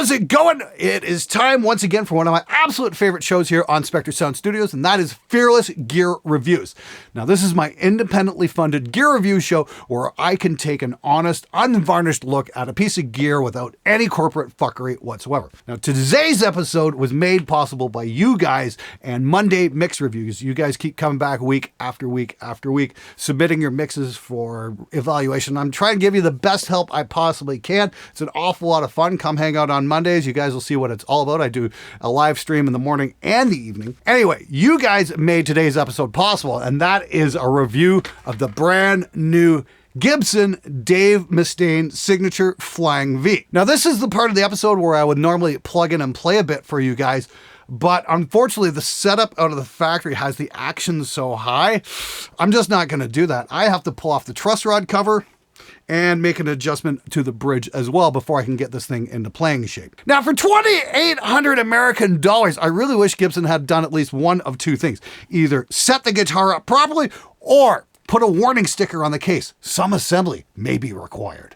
How's it going? It is time once again for one of my absolute favorite shows here on Spectre Sound Studios, and that is Fearless Gear Reviews. Now, this is my independently funded gear review show where I can take an honest, unvarnished look at a piece of gear without any corporate fuckery whatsoever. Now, today's episode was made possible by you guys and Monday Mix Reviews. You guys keep coming back week after week after week, submitting your mixes for evaluation. I'm trying to give you the best help I possibly can. It's an awful lot of fun. Come hang out on Mondays. You guys will see what it's all about. I do a live stream in the morning and the evening. Anyway, you guys made today's episode possible, and that is a review of the brand new Gibson Mustaine Signature Flying V. Now, this is the part of the episode where I would normally plug in and play a bit for you guys, but unfortunately the setup out of the factory has the action so high, I'm just not going to do that. I have to pull off the truss rod cover and make an adjustment to the bridge as well before I can get this thing into playing shape. Now, for 2,800 American dollars, I really wish Gibson had done at least one of two things. Either set the guitar up properly or put a warning sticker on the case. Some assembly may be required.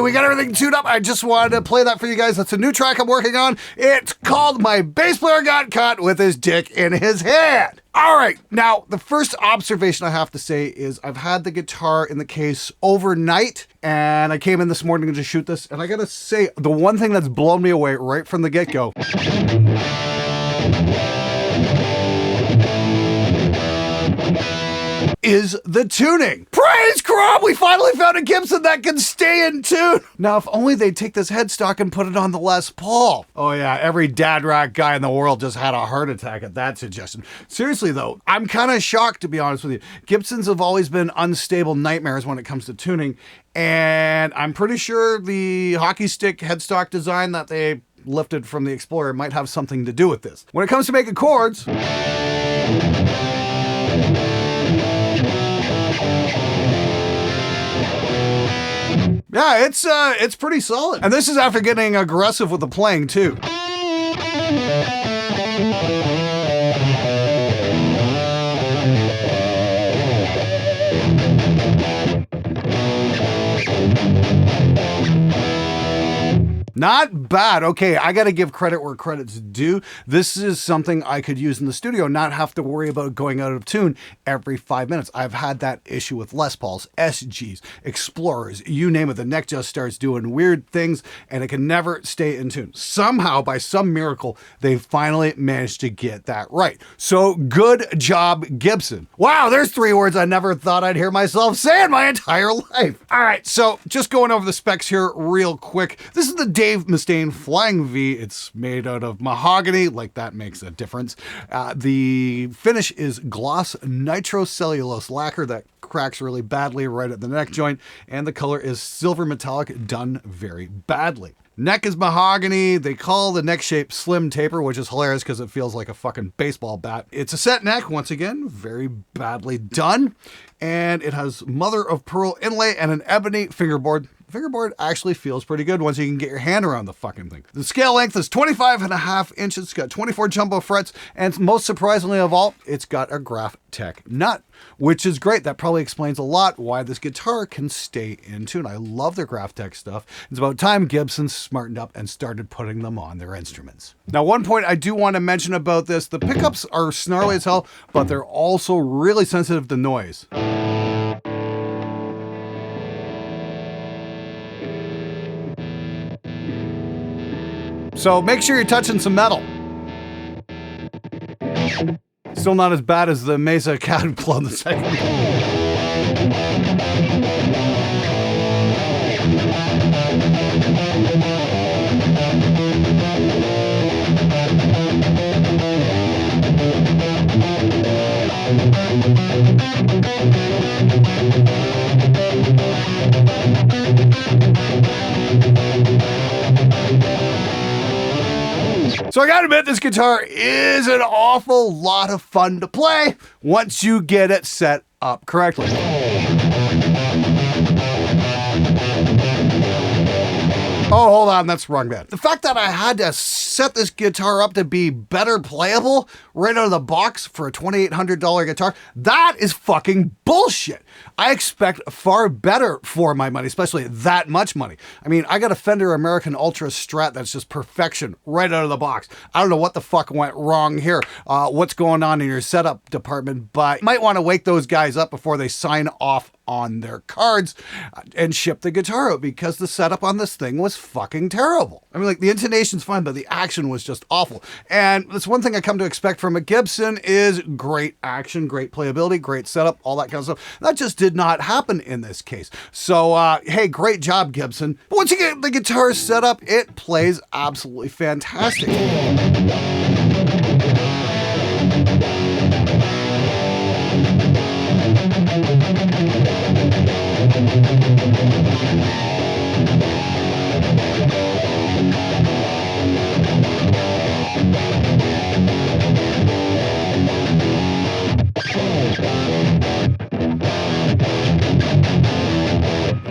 We got everything tuned up. I just wanted to play that for you guys. That's a new track I'm working on. It's called My Bass Player Got Caught with His Dick in His Hand. All right. Now, the first observation I have to say is I've had the guitar in the case overnight, and I came in this morning to shoot this, and I got to say, the one thing that's blown me away right from the get-go is the tuning. Praise Crom! We finally found a Gibson that can stay in tune. Now, if only they'd take this headstock and put it on the Les Paul. Oh yeah, every dad rack guy in the world just had a heart attack at that suggestion. Seriously though, I'm kind of shocked, to be honest with you. Gibsons have always been unstable nightmares when it comes to tuning, and I'm pretty sure the hockey stick headstock design that they lifted from the Explorer might have something to do with this. When it comes to making chords, yeah, it's pretty solid. And this is after getting aggressive with the playing too. Not bad. Okay, I got to give credit where credit's due. This is something I could use in the studio, not have to worry about going out of tune every 5 minutes. I've had that issue with Les Pauls, SGs, Explorers, you name it. The neck just starts doing weird things and it can never stay in tune. Somehow, by some miracle, they finally managed to get that right. So good job, Gibson. Wow, there's 3 words I never thought I'd hear myself say in my entire life. All right, so just going over the specs here real quick. This is the Mustaine Flying V. It's made out of mahogany, like that makes a difference. The finish is gloss nitrocellulose lacquer that cracks really badly right at the neck joint, and the color is silver metallic, done very badly. Neck is mahogany. They call the neck shape slim taper, which is hilarious because it feels like a fucking baseball bat. It's a set neck, once again, very badly done. And it has mother of pearl inlay and an ebony fingerboard. The fingerboard actually feels pretty good once you can get your hand around the fucking thing. The scale length is 25.5 inches. It's got 24 jumbo frets. And most surprisingly of all, it's got a Graph Tech nut, which is great. That probably explains a lot why this guitar can stay in tune. I love their Graph Tech stuff. It's about time Gibson smartened up and started putting them on their instruments. Now, one point I do want to mention about this, the pickups are snarly as hell, but they're also really sensitive to noise. So make sure you're touching some metal. Still not as bad as the Mesa Cat Plug the second. So I gotta admit, this guitar is an awful lot of fun to play once you get it set up correctly. Oh, hold on, that's the wrong band. The fact that I had to set this guitar up to be better playable right out of the box for a $2,800 guitar, that is fucking bullshit. I expect far better for my money, especially that much money. I mean, I got a Fender American Ultra Strat that's just perfection right out of the box. I don't know what the fuck went wrong here, what's going on in your setup department, but you might want to wake those guys up before they sign off on their cards and ship the guitar out, because the setup on this thing was fucking terrible. I mean, like, the intonation's fine, but the action was just awful. And that's one thing I come to expect from a Gibson is great action, great playability, great setup, all that kind of stuff. That just did not happen in this case. So, hey, great job, Gibson. But once you get the guitar set up, it plays absolutely fantastic.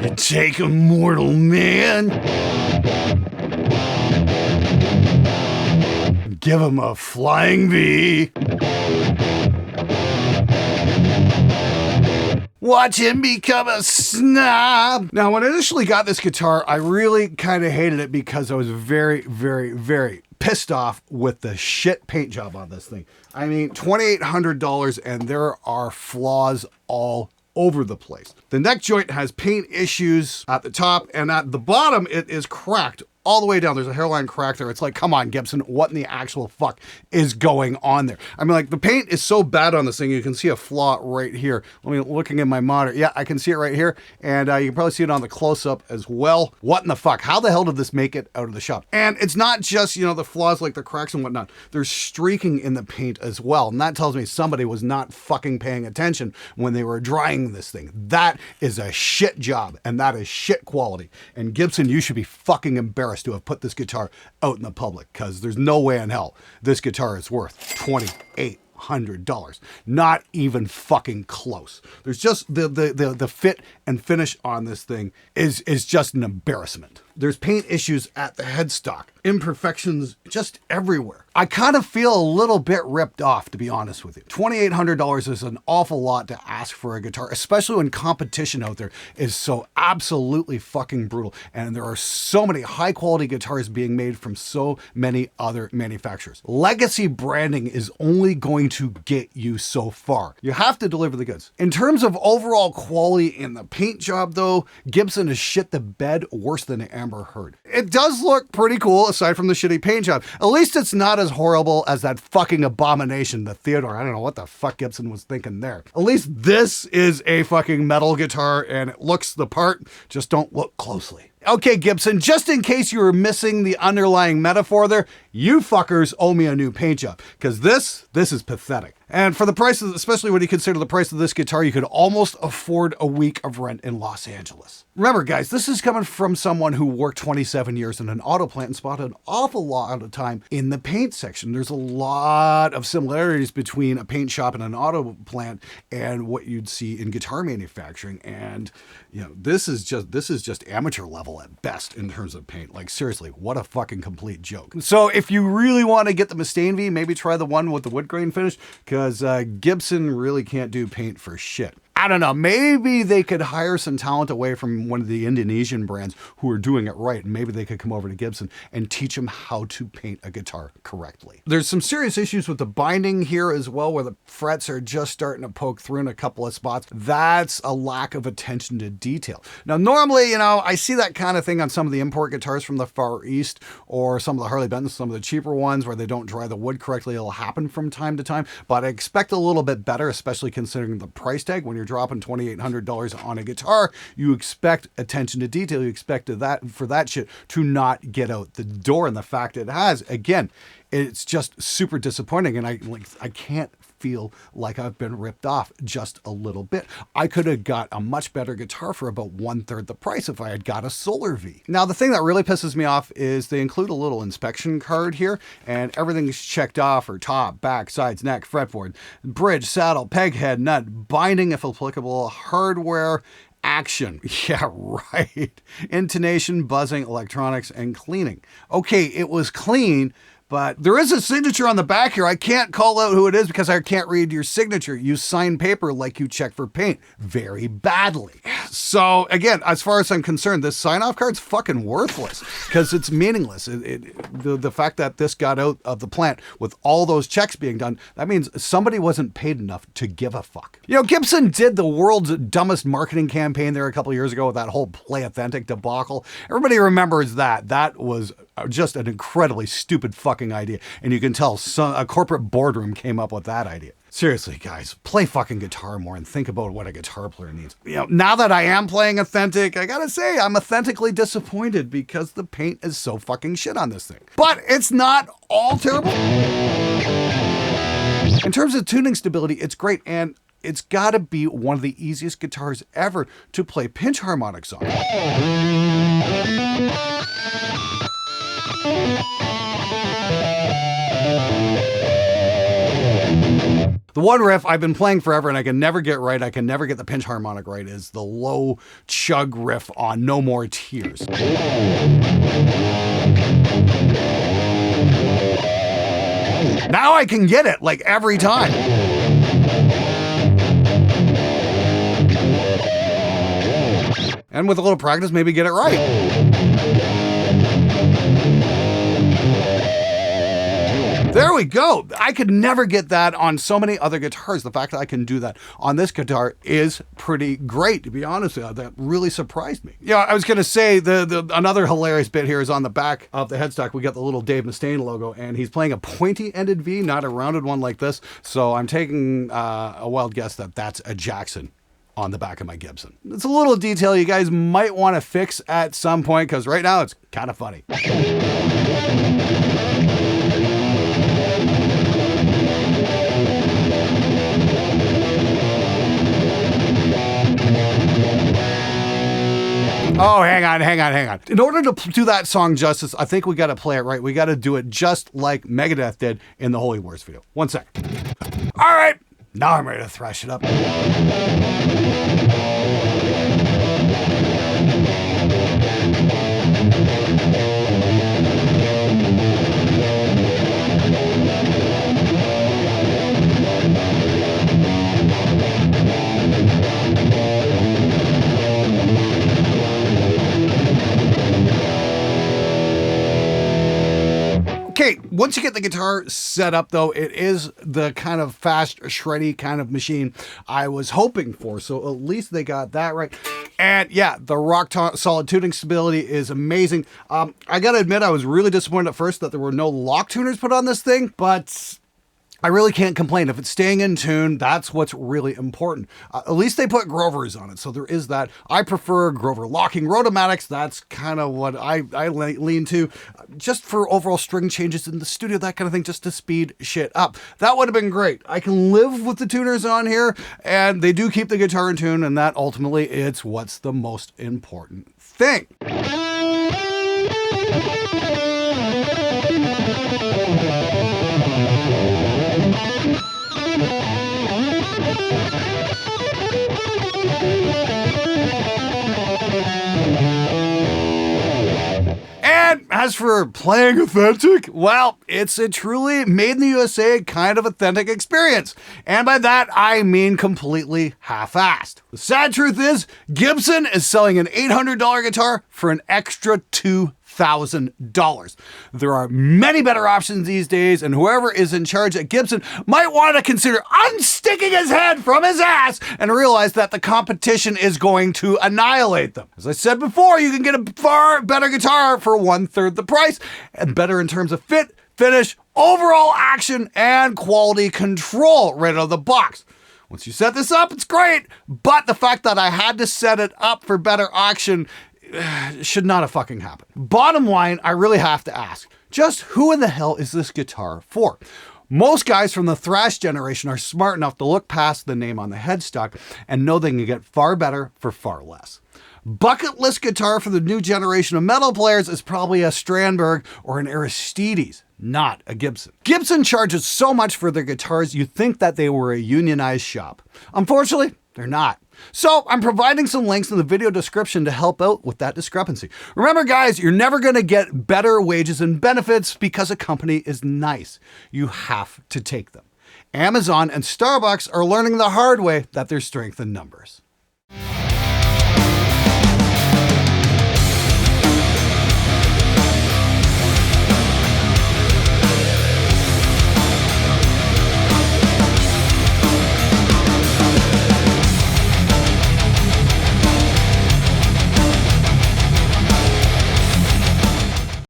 You take a mortal man, give him a flying V, watch him become a snob. Now, when I initially got this guitar, I really kind of hated it because I was very, very, very pissed off with the shit paint job on this thing. I mean, $2,800 and there are flaws all over the place. The neck joint has paint issues at the top, and at the bottom it is cracked all the way down. There's a hairline crack there. It's like, come on, Gibson, what in the actual fuck is going on there? I mean, like, the paint is so bad on this thing. You can see a flaw right here. Let me, looking at my monitor. Yeah, I can see it right here. And you can probably see it on the close-up as well. What in the fuck? How the hell did this make it out of the shop? And it's not just, you know, the flaws like the cracks and whatnot. There's streaking in the paint as well. And that tells me somebody was not fucking paying attention when they were drying this thing. That is a shit job, and that is shit quality. And Gibson, you should be fucking embarrassed to have put this guitar out in the public, because there's no way in hell this guitar is worth $2,800. Not even fucking close. There's just the fit and finish on this thing is just an embarrassment. There's paint issues at the headstock, imperfections just everywhere. I kind of feel a little bit ripped off, to be honest with you. $2,800 is an awful lot to ask for a guitar, especially when competition out there is so absolutely fucking brutal. And there are so many high quality guitars being made from so many other manufacturers. Legacy branding is only going to get you so far. You have to deliver the goods. In terms of overall quality in the paint job though, Gibson has shit the bed worse than Amber Heard. It does look pretty cool aside from the shitty paint job. At least it's not as horrible as that fucking abomination, the Theodore. I don't know what the fuck Gibson was thinking there. At least this is a fucking metal guitar and it looks the part. Just don't look closely. Okay, Gibson, just in case you were missing the underlying metaphor there, you fuckers owe me a new paint job, because this is pathetic. And for the price of, especially when you consider the price of this guitar, you could almost afford a week of rent in Los Angeles. Remember, guys, this is coming from someone who worked 27 years in an auto plant and spent an awful lot of time in the paint section. There's a lot of similarities between a paint shop and an auto plant and what you'd see in guitar manufacturing. And, you know, this is just amateur level at best in terms of paint. Like, seriously, what a fucking complete joke. So if you really want to get the Mustaine V, maybe try the one with the wood grain finish, because Gibson really can't do paint for shit. I don't know, maybe they could hire some talent away from one of the Indonesian brands who are doing it right. And maybe they could come over to Gibson and teach them how to paint a guitar correctly. There's some serious issues with the binding here as well, where the frets are just starting to poke through in a couple of spots. That's a lack of attention to detail. Now, normally, you know, I see that kind of thing on some of the import guitars from the Far East, or some of the Harley Bentons, some of the cheaper ones where they don't dry the wood correctly. It'll happen from time to time, but I expect a little bit better, especially considering the price tag. When you're dropping $2,800 on a guitar, you expect attention to detail. You expect that for that shit to not get out the door. And the fact it has, again, it's just super disappointing. And I can't feel like I've been ripped off just a little bit. I could have got a much better guitar for about 1/3 the price if I had got a Solar V. Now, the thing that really pisses me off is they include a little inspection card here, and everything's checked off for top, back, sides, neck, fretboard, bridge, saddle, peg head, nut, binding if applicable, hardware, action. Yeah, right. Intonation, buzzing, electronics, and cleaning. Okay, it was clean, but there is a signature on the back here. I can't call out who it is because I can't read your signature. You sign paper like you check for paint very badly. So again, as far as I'm concerned, this sign-off card's fucking worthless because it's meaningless. The fact that this got out of the plant with all those checks being done, that means somebody wasn't paid enough to give a fuck. You know, Gibson did the world's dumbest marketing campaign there a couple of years ago with that whole Play Authentic debacle. Everybody remembers that. That was just an incredibly stupid fucking idea. And you can tell a corporate boardroom came up with that idea. Seriously, guys, play fucking guitar more and think about what a guitar player needs. You know, now that I am playing Authentic, I gotta say, I'm authentically disappointed because the paint is so fucking shit on this thing. But it's not all terrible. In terms of tuning stability, it's great, and it's gotta be one of the easiest guitars ever to play pinch harmonics on. The one riff I've been playing forever and I can never get right, I can never get the pinch harmonic right, is the low chug riff on No More Tears. Now I can get it, like, every time. And with a little practice, maybe get it right. There we go. I could never get that on so many other guitars. The fact that I can do that on this guitar is pretty great, to be honest with you. That really surprised me. Yeah, I was going to say another hilarious bit here is on the back of the headstock. We got the little Dave Mustaine logo, and he's playing a pointy-ended V, not a rounded one like this. So I'm taking a wild guess that that's a Jackson on the back of my Gibson. It's a little detail you guys might want to fix at some point, because right now it's kind of funny. Oh, hang on. In order to do that song justice, I think we got to play it right. We got to do it just like Megadeth did in the Holy Wars video. 1 sec. All right, now I'm ready to thrash it up. Okay, once you get the guitar set up, though, it is the kind of fast, shreddy kind of machine I was hoping for. So at least they got that right. And yeah, the rock solid tuning stability is amazing. I gotta admit, I was really disappointed at first that there were no lock tuners put on this thing, but I really can't complain. If it's staying in tune, that's what's really important. At least they put Grovers on it, so there is that. I prefer Grover locking Rotomatics. That's kind of what I lean to, just for overall string changes in the studio, that kind of thing, just to speed shit up. That would have been great. I can live with the tuners on here, and they do keep the guitar in tune, and that ultimately it's what's the most important thing. And as for playing authentic, well, it's a truly made in the USA kind of authentic experience. And by that, I mean completely half-assed. The sad truth is, Gibson is selling an $800 guitar for an extra $2,000. There are many better options these days, and whoever is in charge at Gibson might want to consider unsticking his head from his ass and realize that the competition is going to annihilate them. As I said before, you can get a far better guitar for 1/3 the price, and better in terms of fit, finish, overall action, and quality control right out of the box. Once you set this up, it's great, but the fact that I had to set it up for better action should not have fucking happened. Bottom line, I really have to ask, just who in the hell is this guitar for? Most guys from the thrash generation are smart enough to look past the name on the headstock and know they can get far better for far less. Bucket list guitar for the new generation of metal players is probably a Strandberg or an Aristides, not a Gibson. Gibson charges so much for their guitars you'd think that they were a unionized shop. Unfortunately, they're not. So I'm providing some links in the video description to help out with that discrepancy. Remember guys, you're never going to get better wages and benefits because a company is nice. You have to take them. Amazon and Starbucks are learning the hard way that there's strength in numbers.